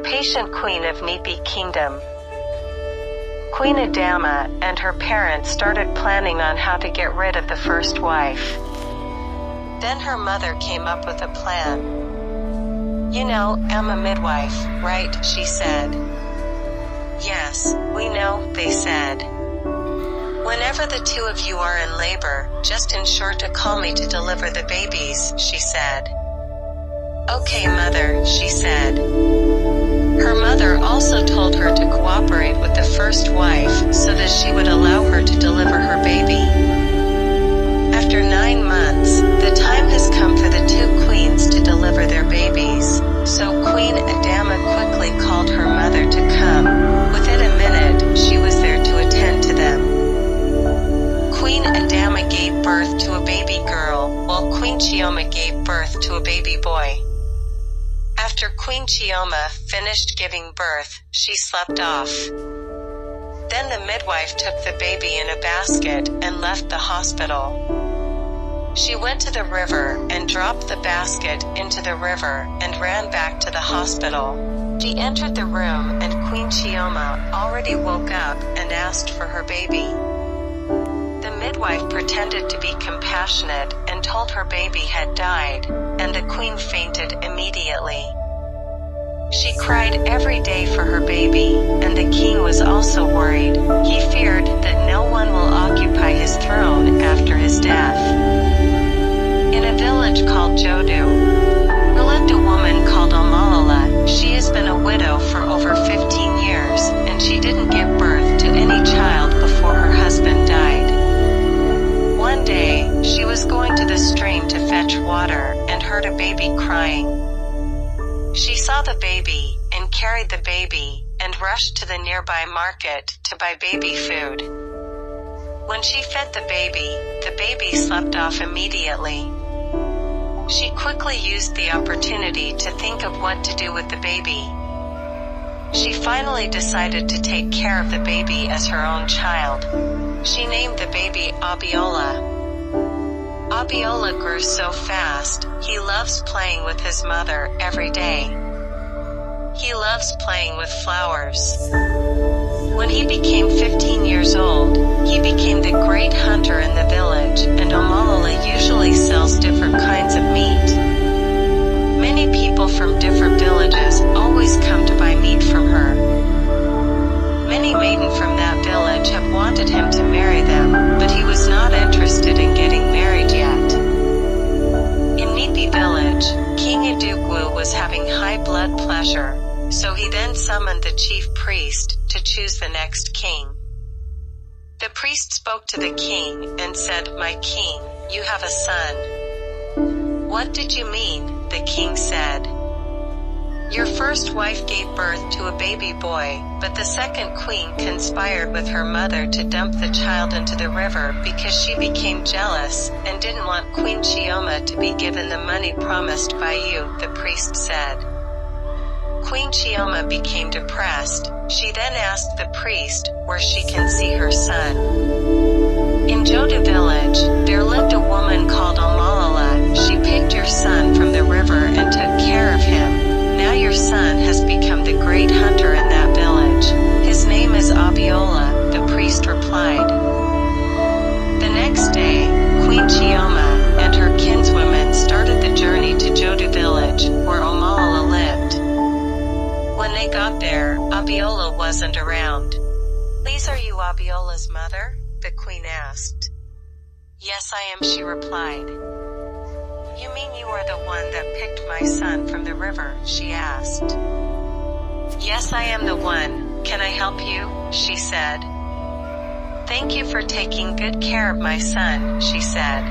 patient queen of Nnepi kingdom. Queen Adama and her parents started planning on how to get rid of the first wife. Then her mother came up with a plan. "You know, I'm a midwife, right?" she said. "Yes, we know," they said. "Whenever the two of you are in labor, just ensure to call me to deliver the babies," she said. "Okay, mother," she said. Her mother also told her to cooperate with the first wife so that she would allow her to deliver her baby. After 9 months, the time has come for the two queens to deliver their babies, so Queen Adama quickly called her mother to come. Within a minute, she was there to attend to them. Queen Adama gave birth to a baby girl, while Queen Chioma gave birth to a baby boy. After Queen Chioma finished giving birth, she slept off. Then the midwife took the baby in a basket and left the hospital. She went to the river and dropped the basket into the river and ran back to the hospital. She entered the room and Queen Chioma already woke up and asked for her baby. The midwife pretended to be compassionate and told her baby had died, and the queen fainted immediately. She cried every day for her baby, and the king was also worried. He feared that no one will occupy his throne after his death. In a village called Jodu, there lived a woman called Omalala. She has been a widow for over 15 years, and she didn't give birth to any child before her husband died. One day, she was going to the stream to fetch water and heard a baby crying. She saw the baby and carried the baby and rushed to the nearby market to buy baby food. When she fed the baby slept off immediately. She quickly used the opportunity to think of what to do with the baby. She finally decided to take care of the baby as her own child. She named the baby Abiola. Abiola grew so fast, he loves playing with his mother every day. He loves playing with flowers. When he became 15 years old, he became the great hunter in the village, and Omalala usually sells different kinds of meat. Many people from different villages always come to buy meat from her. Many maidens from that village have wanted him to marry them, but he was not interested in getting married yet. In Nnepi village, King Idugwu was having high blood pressure, so he then summoned the chief priest to choose the next king. The priest spoke to the king and said, "My king, you have a son." "What did you mean?" the king said. "Your first wife gave birth to a baby boy, but the second queen conspired with her mother to dump the child into the river because she became jealous and didn't want Queen Chioma to be given the money promised by you," the priest said. Queen Chioma became depressed. She then asked the priest where she can see her son. In Jodu village, there lived a woman called Omalala. She picked your son from the river and took care of him. Now your son has become the great hunter in that village. His name is Abiola, the priest replied. The next day, Queen Chioma and her kinswomen started the journey to Jodu village, where Omalala lived. When they got there, Abiola wasn't around. "Please, are you Abiola's mother?" the queen asked. "Yes, I am," she replied. "You mean you are the one that picked my son from the river?" she asked. "Yes, I am the one. Can I help you?" she said. "Thank you for taking good care of my son," she said.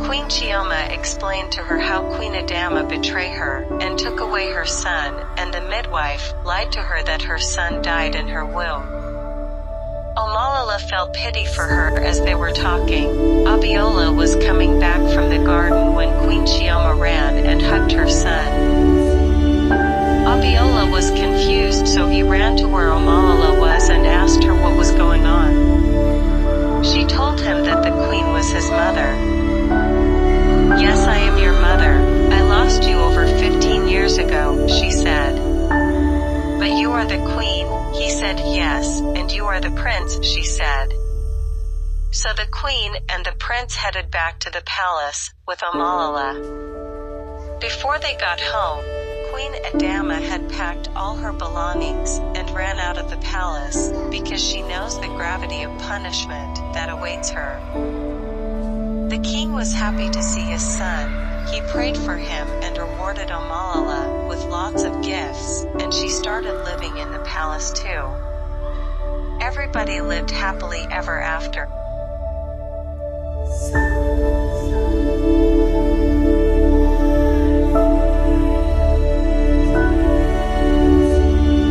Queen Chioma explained to her how Queen Adama betrayed her and took away her son, and the midwife lied to her that her son died in her womb. Omalala felt pity for her as they were talking. Abiola was coming back from the garden when Queen Chioma ran and hugged her son. Abiola was confused, so he ran to where Omalala was and asked her what was going on. She told him that the queen was his mother. "Yes, I am your mother. I lost you over 15 years ago," she said. said yes, and you are the prince, she said. So the queen and the prince headed back to the palace with Omalala. Before they got home, Queen Adama had packed all her belongings and ran out of the palace because she knows the gravity of punishment that awaits her. The king was happy to see his son. He prayed for him and rewarded Omalala with lots of gifts, and she started living in the palace too. Everybody lived happily ever after.